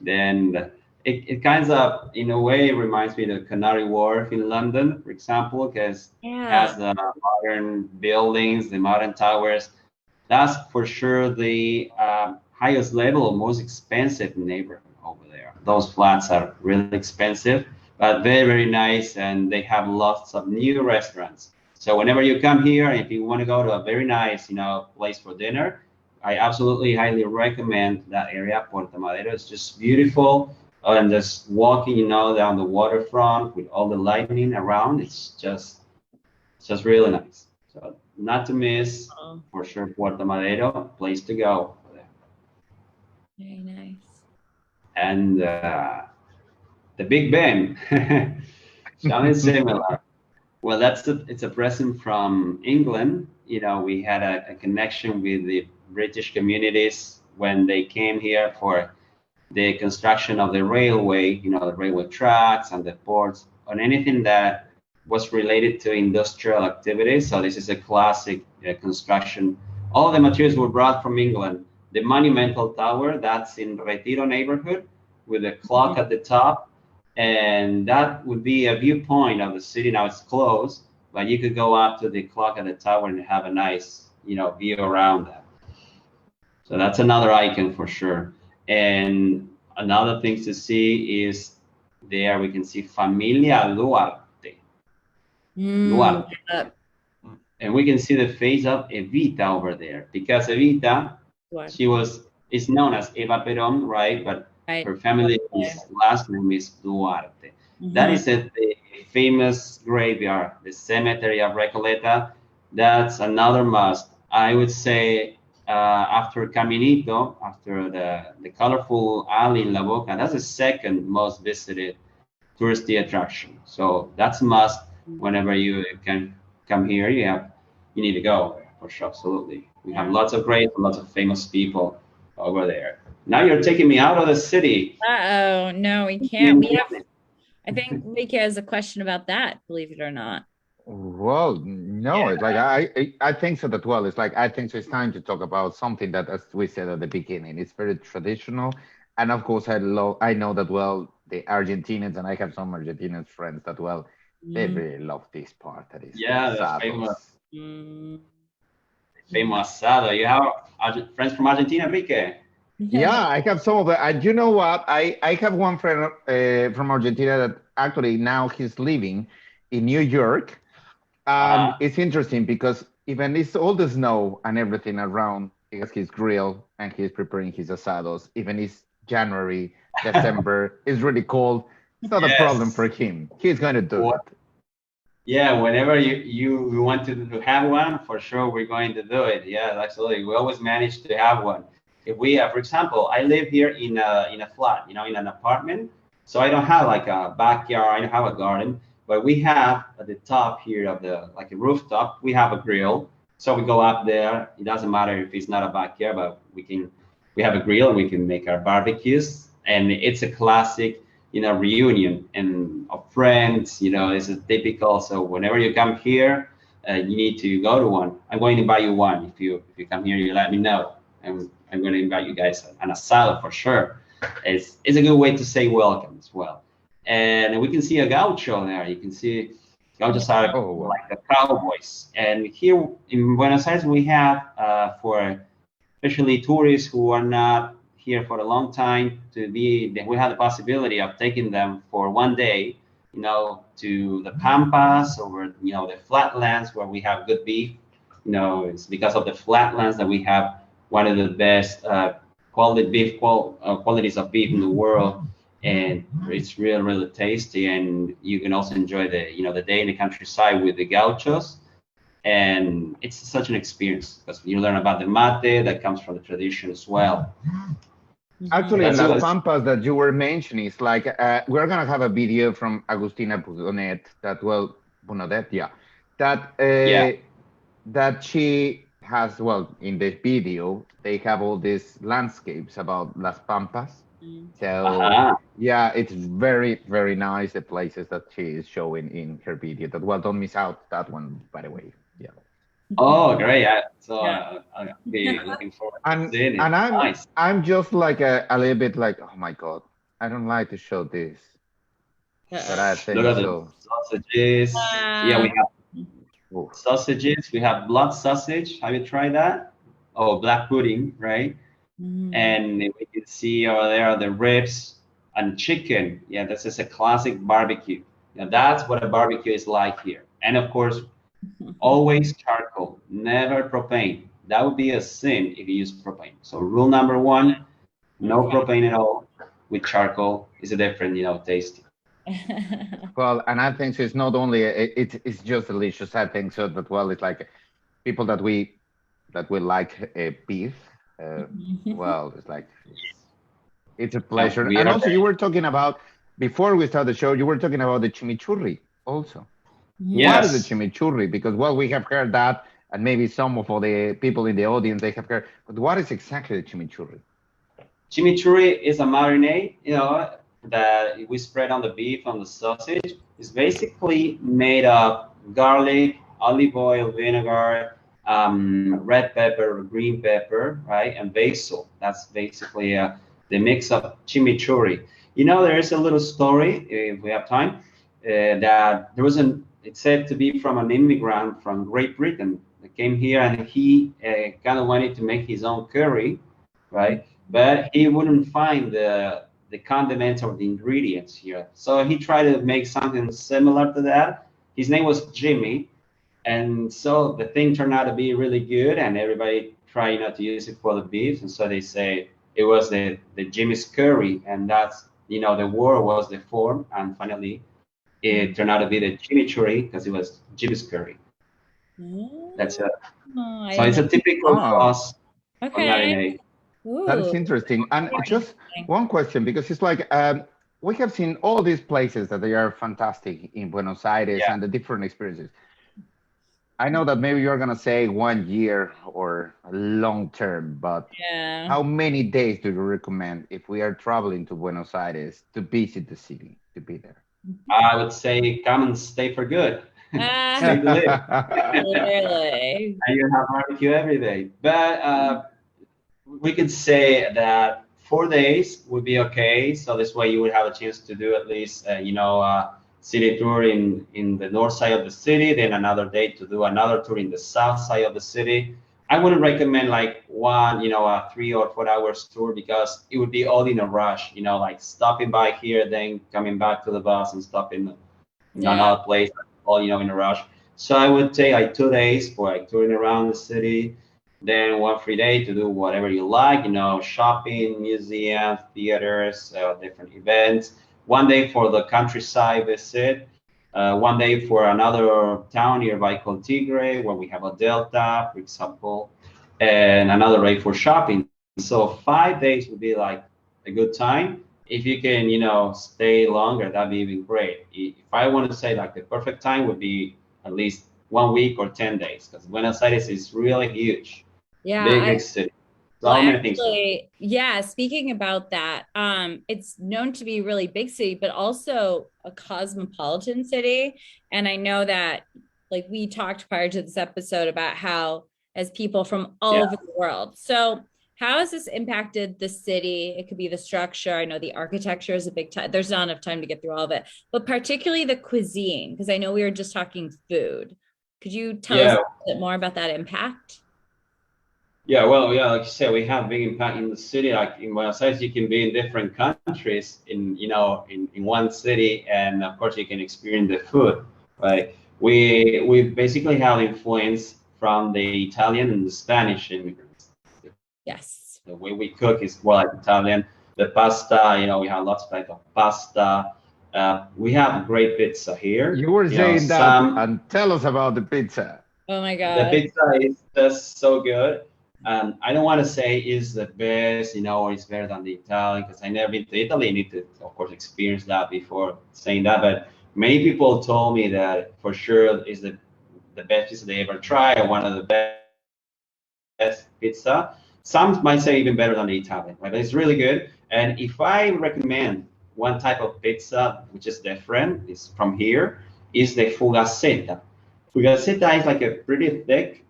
Then it kind of, in a way, reminds me of the Canary Wharf in London, for example, because it has the modern buildings, the modern towers. That's for sure the highest level, most expensive neighborhood over there. Those flats are really expensive, but very, very nice, and they have lots of new restaurants. So whenever you come here, if you want to go to a very nice, place for dinner, I absolutely highly recommend that area. Puerto Madero is just beautiful, and just walking, down the waterfront with all the lighting around, it's just really nice. So not to miss, for sure, Puerto Madero, place to go. Very nice. And the Big Ben, something similar. Well, it's a present from England. We had a connection with the British communities when they came here for the construction of the railway, the railway tracks and the ports, on anything that was related to industrial activities. So this is a classic construction All the materials were brought from England. The Monumental Tower, that's in Retiro neighborhood, with a clock at the top, and that would be a viewpoint of the city. Now it's closed, but you could go up to the clock at the tower and have a nice, view around that. So that's another icon for sure. And another thing to see is there we can see Familia Duarte. Duarte. And we can see the face of Evita over there, because Evita, is known as Eva Perón, right? But her family's last name is Duarte. That is at the famous graveyard, the cemetery of Recoleta. That's another must. I would say after Caminito, after the colorful alley in La Boca, that's the second most visited touristy attraction. So that's a must. Whenever you can come here, you need to go for sure. Absolutely. We have lots of great, lots of famous people over there. Now you're taking me out of the city. Uh-oh, no, we can't. I think Enrique has a question about that, believe it or not. Well, no, it's like I think so that well. It's like I think so it's time to talk about something that, as we said at the beginning, it's very traditional, and of course I know that well the Argentinians, and I have some Argentinian friends that well they really love this part. That is the famous asado. You have friends from Argentina, Enrique? Yeah, I have some of it. And you know what? I have one friend from Argentina that actually now he's living in New York. It's interesting because even it's all the snow and everything around, he has his grill and he's preparing his asados. Even it's January, December, it's really cold. It's not a problem for him. He's going to do it. Yeah, whenever you want to have one, for sure we're going to do it. Yeah, absolutely. We always manage to have one. If we have, for example, I live here in a flat, in an apartment, so I don't have like a backyard, I don't have a garden, but we have at the top here of the like a rooftop, we have a grill. So we go up there. It doesn't matter if it's not a backyard, but we have a grill and we can make our barbecues, and it's a classic, reunion and of friends. It's a typical. So whenever you come here, you need to go to one. I'm going to invite you one. If you come here, you let me know. And I'm going to invite you guys an asado for sure. It's a good way to say welcome as well. And we can see a gaucho there. You can see gauchos are like the cowboys. And here in Buenos Aires, we have for especially tourists who are not here for a long time we have the possibility of taking them for one day, to the Pampas or the flatlands where we have good beef. It's because of the flatlands that we have one of the best qualities of beef in the world, and it's really, really tasty. And you can also enjoy the day in the countryside with the gauchos, and it's such an experience because you learn about the mate that comes from the tradition as well. Actually, in Las Pampas that you were mentioning, it's like we're gonna have a video from Agustina Budonnet that she has, in the video, they have all these landscapes about Las Pampas. So, yeah, it's very, very nice, the places that she is showing in her video. That, don't miss out that one, by the way. Yeah. Oh, great. I'll be looking forward to seeing it. And I'm just like a little bit like, oh my God, I don't like to show this. But I think look at so. The sausages. Yeah, we have sausages. We have blood sausage. Have you tried that? Oh, black pudding, right? And we can see over there the ribs and chicken. Yeah, this is a classic barbecue. Now that's what a barbecue is like here. And of course, always charcoal, never propane. That would be a sin if you use propane. So rule number one, no propane at all. With charcoal is a different, taste. Well, and I think so it's not only it's just delicious. I think so that it's like people that we like beef. It's like it's a pleasure. And also, you were talking about before we start the show. You were talking about the chimichurri also. Yes. What is the chimichurri? Because we have heard that, and maybe some of the people in the audience they have heard. But what is exactly the chimichurri? Chimichurri is a marinade, that we spread on the beef, on the sausage. It's basically made of garlic, olive oil, vinegar, red pepper, green pepper, right, and basil. That's basically the mix of chimichurri. You know, there is a little story, if we have time, that there was it's said to be from an immigrant from Great Britain that came here, and he kind of wanted to make his own curry, right? But he wouldn't find the condiments or the ingredients here. So he tried to make something similar to that. His name was Jimmy. And so the thing turned out to be really good, and everybody tried not to use it for the beef. And so they say it was the Jimmy's curry, and that's, you know, the word was the form, and finally it turned out to be the chimichurri because it was Jimmy's curry. That's it. So it's a typical sauce of marinade. That is interesting. And just one question, because it's like we have seen all these places that they are fantastic in Buenos Aires and the different experiences. I know that maybe you're gonna say 1 year or long term, but how many days do you recommend if we are traveling to Buenos Aires to visit the city, to be there? I would say come and stay for good. Stay to live. Literally. And you have barbecue every day. But we could say that 4 days would be okay. So this way you would have a chance to do at least, city tour in the north side of the city, then another day to do another tour in the south side of the city. I wouldn't recommend like one, a 3 or 4 hours tour, because it would be all in a rush, like stopping by here, then coming back to the bus and stopping in another place, all, in a rush. So I would take like 2 days for like touring around the city, then 1 free day to do whatever you like, shopping, museums, theaters, different events. 1 day for the countryside visit, 1 day for another town nearby called Tigre, where we have a delta, for example, and another day for shopping. So 5 days would be like a good time. If you can, stay longer, that'd be even great. If I want to say like the perfect time would be at least 1 week or 10 days, because Buenos Aires is really huge. Yeah, big city. Actually, speaking about that, it's known to be a really big city, but also a cosmopolitan city. And I know that, like, we talked prior to this episode about how as people from all over the world. So how has this impacted the city? It could be the structure. I know the architecture is a big time. There's not enough time to get through all of it, but particularly the cuisine, because I know we were just talking food. Could you tell us a bit more about that impact? Yeah, well, like you said, we have big impact in the city. Like in Buenos Aires, you can be in different countries in one city, and of course you can experience the food. Right? We basically have influence from the Italian and the Spanish immigrants. Yes. The way we cook is more like Italian. The pasta, we have lots of types of pasta. We have great pizza here. You were saying that, and tell us about the pizza. Oh my God. The pizza is just so good. I don't want to say it's the best, or it's better than the Italian, because I never been to Italy. I need to, of course, experience that before saying that. But many people told me that for sure is the best pizza they ever tried, or one of the best pizza. Some might say even better than the Italian, right? But it's really good. And if I recommend one type of pizza, which is different, is from here, is the fugaceta. Fugaceta is like a pretty thick,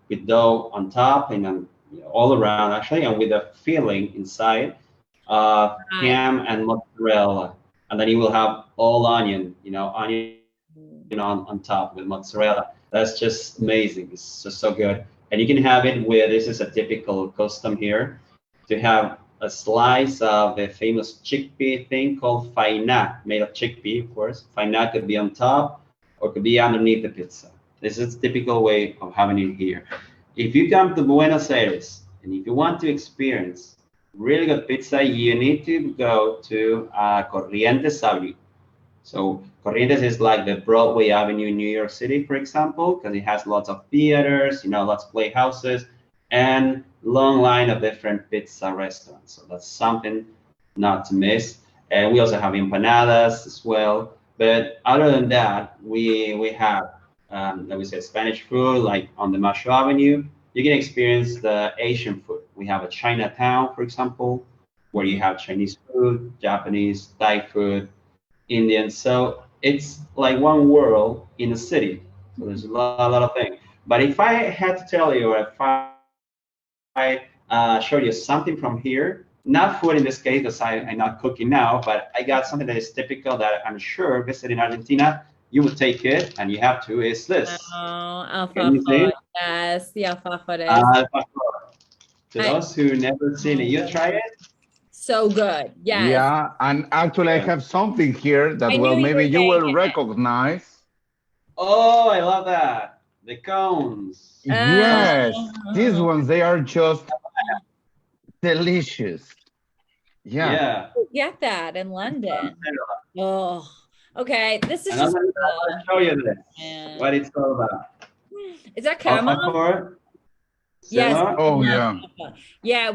with dough on top and all around actually, and with a filling inside, ham and mozzarella, and then you will have all onion, on top with mozzarella. That's just amazing. It's just so good, and you can have it with, this is a typical custom here, to have a slice of the famous chickpea thing called faina, made of chickpea, of course. Faina could be on top or could be underneath the pizza. This is a typical way of having it here. If you come to Buenos Aires and if you want to experience really good pizza, you need to go to Corrientes Avenue. So Corrientes is like the Broadway Avenue in New York City, for example, because it has lots of theaters, lots of playhouses, and long line of different pizza restaurants. So that's something not to miss. And we also have empanadas as well. But other than that, we have, like we said, Spanish food, like on the Macho Avenue. You can experience the Asian food. We have a Chinatown, for example, where you have Chinese food, Japanese, Thai food, Indian. So it's like one world in a city. So there's a lot of things. But if I had to tell you, or if I show you something from here, not food in this case, because I'm not cooking now, but I got something that is typical that I'm sure visiting Argentina, you would take it, and you have to, is this. Oh, Can you see alfafar. it? Yes, the alfafar. Alfajor. To I- those who never seen it, you try it? So good. Yes. Yeah, and actually I Yeah. have something here that, I well, knew you maybe were you will getting it. recognize. Oh, I love that. The cones. Yes, these Oh, ones, they are just delicious. Yeah. Yeah. get that in London. Oh, okay. This is And I'm just, gonna show you this, man. what it's all about. Is that caramel? Alfajor, Yes. similar. Oh, love yeah. alfalfa. Yeah,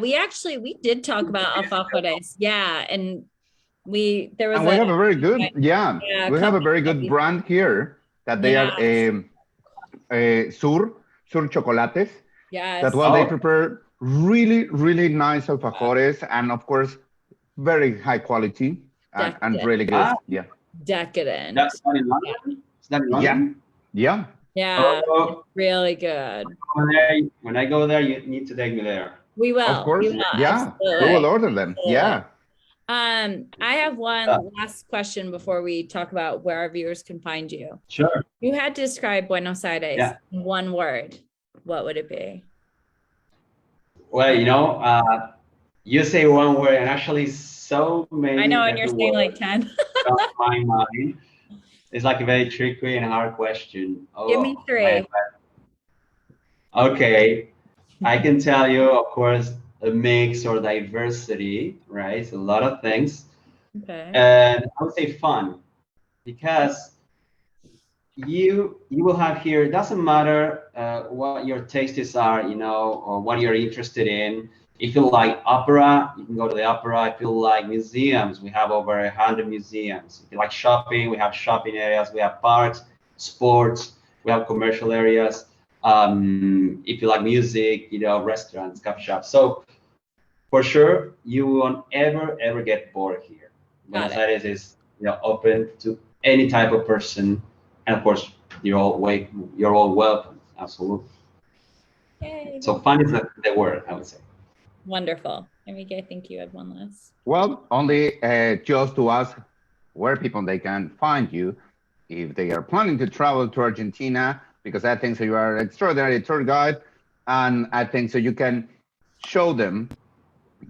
we did talk about alfafores. Yeah, and there was And we have a very good, yeah, yeah, we have a comment very that good brand here that they are yes, Sur Chocolates, that, yes, well, they Oh, prepare really, really nice alfajores and, of course, very high quality and decadent, really good. ah, Yeah. decadent. that's not in Yeah, London? Is that in Yeah. London? Yeah. yeah, Oh, really good. when I go there, you need to take me there. We Of will. course. We will. Yeah. We will Absolutely. order them. Absolutely. Yeah. I have Yeah, one last question before we talk about where our viewers can find you. sure. You had to describe Buenos Aires Yeah. in one word. What would it be? Well, you say one word, and actually so many I know, and you're different saying like words 10. come to my mind. It's like a very tricky and hard question. Give me Oh, 3. man. Okay, I can tell you, of course, a mix or diversity, right? It's a lot of things. Okay. And I would say fun, because you will have here, it doesn't matter what your tastes are, or what you're interested in. If you like opera, you can go to the opera. If you like museums, we have over 100 museums. If you like shopping, we have shopping areas, we have parks, sports, we have commercial areas. If you like music, restaurants, coffee shops. So for sure, you won't ever get bored here. Got Buenos it. Aires is open to any type of person, and of course, you're all welcome. Absolutely. Yay. So fun is the word, I would say. Wonderful. Enrique, I think you had one last. Well, only just to ask where people they can find you if they are planning to travel to Argentina, because I think so you are an extraordinary tour guide, and I think so you can show them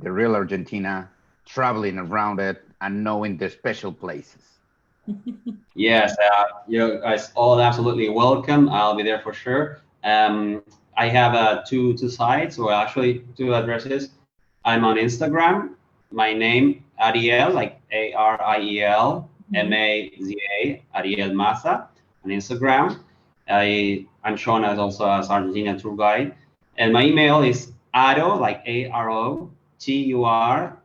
the real Argentina, traveling around it and knowing the special places. Yes, you guys all absolutely welcome. I'll be there for sure. I have two sites, or actually 2 addresses. I'm on Instagram. My name Ariel, like Ariel Maza, Ariel Maza on Instagram. I'm shown as also as Argentina tour guide, and my email is Aro, like ARO TUR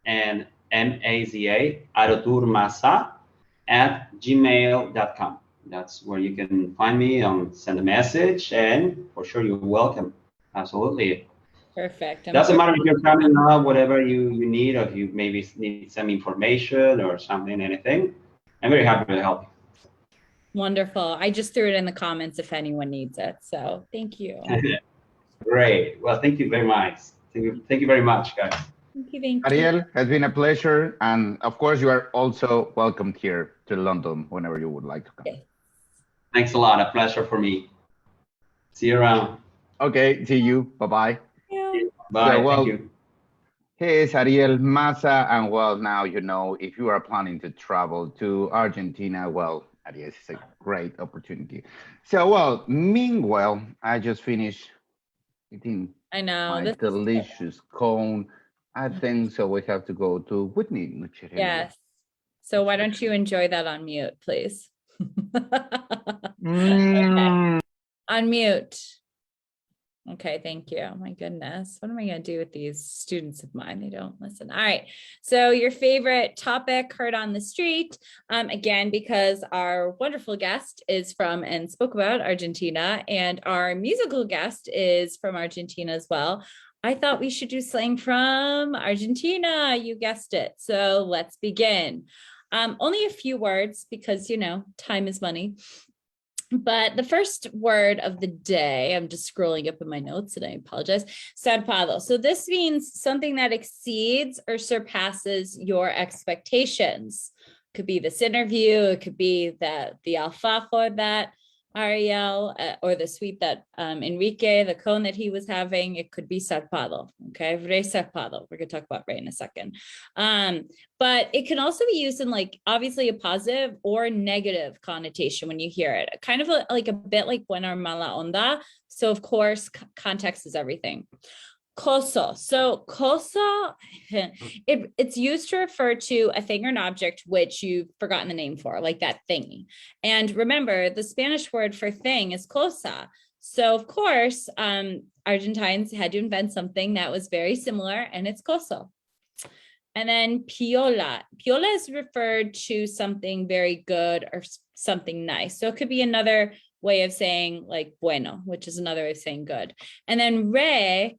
and MAZA, Aroturmaza @gmail.com. That's where you can find me, send a message, and for sure you're welcome. Absolutely. Perfect. Doesn't matter if you're coming now, whatever you need, or if you maybe need some information or something, anything. I'm very happy to help you. Wonderful. I just threw it in the comments if anyone needs it. So thank you. Great. Well, thank you very much. Thank you very much, guys. Thank you. Thank you. Ariel, has been a pleasure. And of course, you are also welcomed here to London whenever you would like to come. Yes. Thanks a lot. A pleasure for me. See you around. Okay, see you. Bye-bye. Yeah. Bye. So, well, Thank you. he is Ariel Maza, and well, now you know if you are planning to travel to Argentina, well, Ariel is a great opportunity. So, well, meanwhile, I just finished eating I know. my This is good. delicious cone. I think so. We have to go to Whitney, Nuchereno. Yes. So why don't you enjoy that on mute, please? Mm. On mute. Okay, thank you. My goodness. What am I going to do with these students of mine? They don't listen. All right. So your favorite topic heard on the street, again, because our wonderful guest is from and spoke about Argentina, and our musical guest is from Argentina as well. I thought we should do slang from Argentina. You guessed it. So let's begin. Only a few words because, time is money. But the first word of the day, I'm just scrolling up in my notes and I apologize, zarpado. So this means something that exceeds or surpasses your expectations. It could be this interview, it could be the alfajor that Ariel, or the sweet that Enrique, the cone that he was having, it could be zarpado, okay? Re zarpado. We're gonna talk about re in a second. But it can also be used in like, obviously a positive or negative connotation when you hear it. Kind of like a bit like buena or mala onda. So of course, context is everything. Cosa. So cosa, it's used to refer to a thing or an object which you've forgotten the name for, like that thingy. And remember, the Spanish word for thing is cosa. So of course, Argentines had to invent something that was very similar, and it's cosa. And then piola. Piola is referred to something very good or something nice. So it could be another way of saying like bueno, which is another way of saying good. And then re,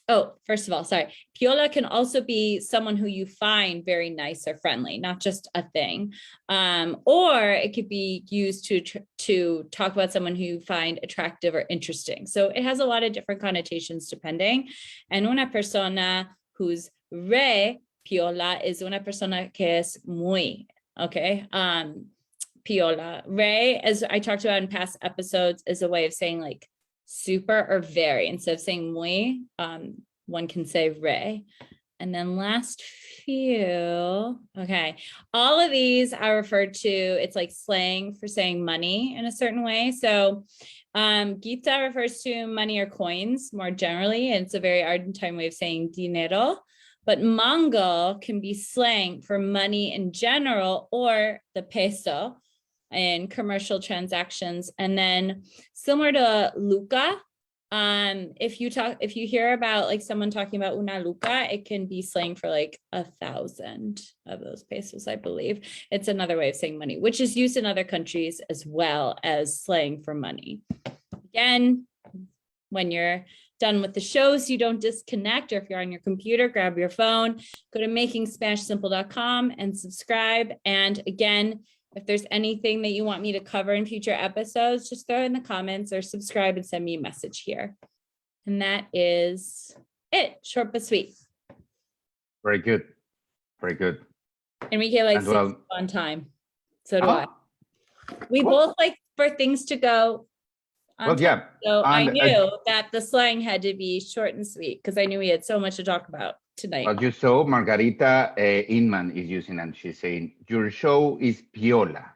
oh, first of all, sorry. Piola can also be someone who you find very nice or friendly, not just a thing. Or it could be used to talk about someone who you find attractive or interesting. So it has a lot of different connotations depending. And una persona who's re piola is una persona que es muy, okay? Piola. Re, as I talked about in past episodes, is a way of saying like super or very. Instead of saying muy, one can say re. And then last few, okay. All of these are referred to, it's like slang for saying money in a certain way. So guita refers to money or coins more generally. And it's a very Argentine way of saying dinero. But mango can be slang for money in general, or the peso in commercial transactions. And then similar to luca, if you hear about like someone talking about una luca, it can be slang for like 1,000 of those pesos, I believe. It's another way of saying money, which is used in other countries as well as slang for money. Again, when you're done with the shows, you don't disconnect, or if you're on your computer, grab your phone, go to makingspanishsimple.com and subscribe. And again, if there's anything that you want me to cover in future episodes, just throw it in the comments or subscribe and send me a message here. And that is it. Short but sweet. Very good. Very good. Enrique likes things on time. So do I. We both like for things to go on time. Yeah. So I knew that the slang had to be short and sweet because I knew we had so much to talk about tonight. As you saw, Margarita Inman is using, and she's saying, your show is piola.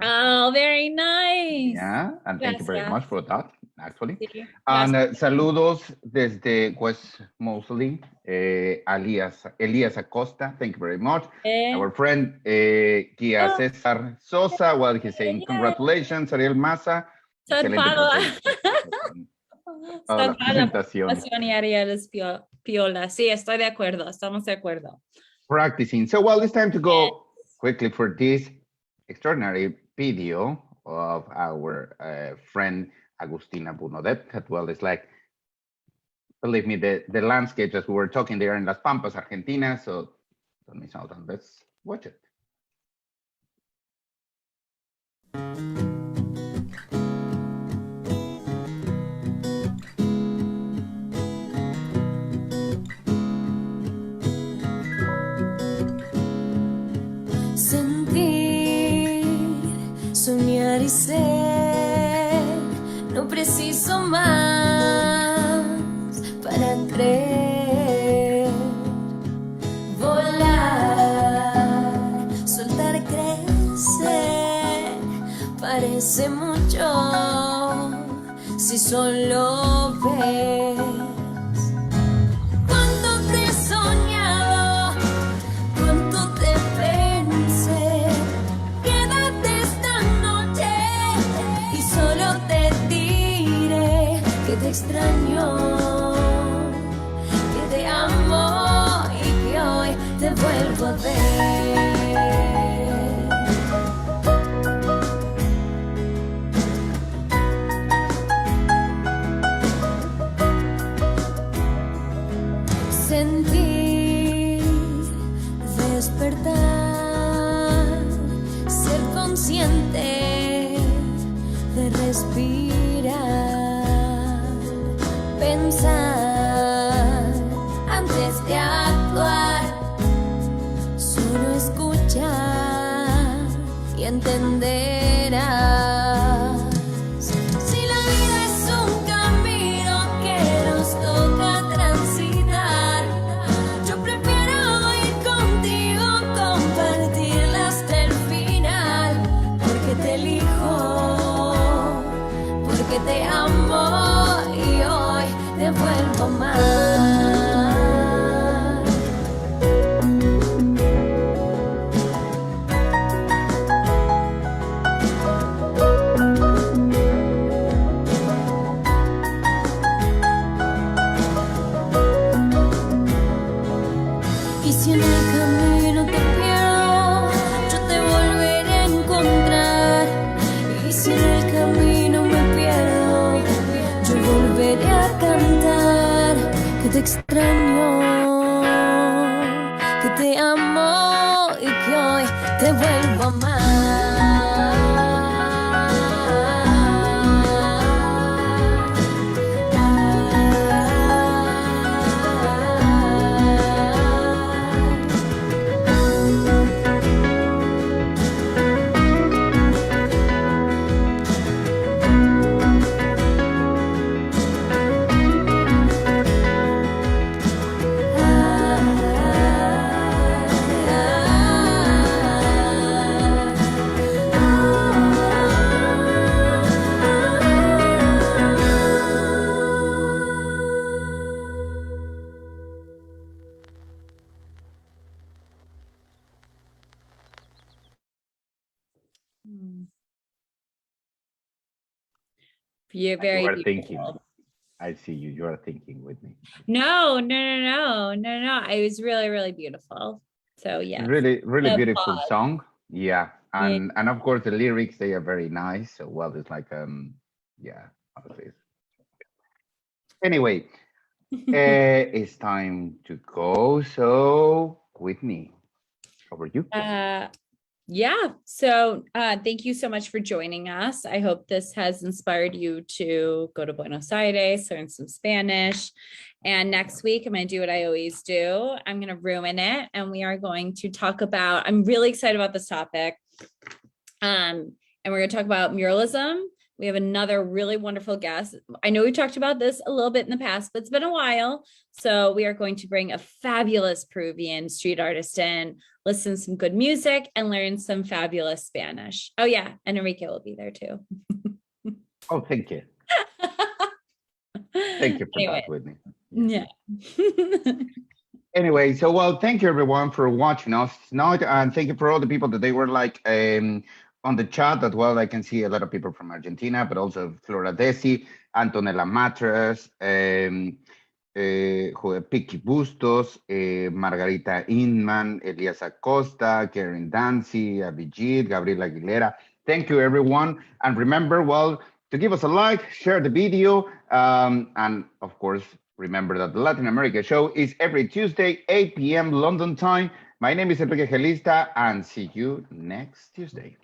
Oh, very nice. Yeah, and thank you very much for that, actually. Sí. And saludos desde West Mosley, Elias Acosta, thank you very much. Our friend Kia Cesar Sosa, well, he's saying, congratulations, Ariel Maza. Ariel es piola. Sí, estoy de acuerdo. Estamos de acuerdo. Practicing. So, well, it's time to go quickly for this extraordinary video of our friend Agustina Budonnet. That, well, it's like, believe me, the landscapes as we were talking there in Las Pampas, Argentina. So, don't miss out on this. Watch it. Soñar y ser, no preciso más para creer. Volar, soltar, crecer, parece mucho si solo ves. Cuánto te he soñado, cuánto te pensé. Quédate esta noche y solo te diré que te extraño, que te amo y que hoy te vuelvo a ver. Sentir, despertar, ser consciente, respirar, pensar antes de actuar, solo escuchar y entenderás. Si la vida es un camino que nos toca transitar, yo prefiero ir contigo, compartirla hasta el final, porque te elijo, porque te amo y hoy te vuelvo a amar. Y si en el camino te pierdo, yo te volveré a encontrar. Y si en el camino me pierdo, yo volveré a cantar que te extraño, que te amo y que hoy te vuelvo a You're You very are thinking. beautiful. I see you. You are thinking with me. No. I was really, really beautiful. So yeah. Really, really No beautiful pause. song. Yeah. Yeah. And of course the lyrics, they are very nice. So well, it's like yeah, obviously. Anyway, it's time to go. So Whitney, over you. Yeah. So thank you so much for joining us. I hope this has inspired you to go to Buenos Aires, learn some Spanish. And next week, I'm going to do what I always do. I'm going to ruin it. And we are going to talk about, I'm really excited about this topic. And we're going to talk about muralism. We have another really wonderful guest. I know we talked about this a little bit in the past, but it's been a while. So we are going to bring a fabulous Peruvian street artist in, listen to some good music, and learn some fabulous Spanish. Oh yeah, and Enrique will be there too. Oh, thank you. Thank you for Anyway. that, Whitney. Yeah. Anyway, so well, thank you everyone for watching us tonight, and thank you for all the people that they were like on the chat as well. I can see a lot of people from Argentina, but also Flora Desi, Antonella Matras, Picky Bustos, Margarita Inman, Elias Acosta, Karen Dancy, Abhijit, Gabriela Aguilera. Thank you everyone, and remember, well, to give us a like, share the video, and of course, remember that the Latin America show is every Tuesday, 8 p.m. London time. My name is Enrique Gelista, and see you next Tuesday.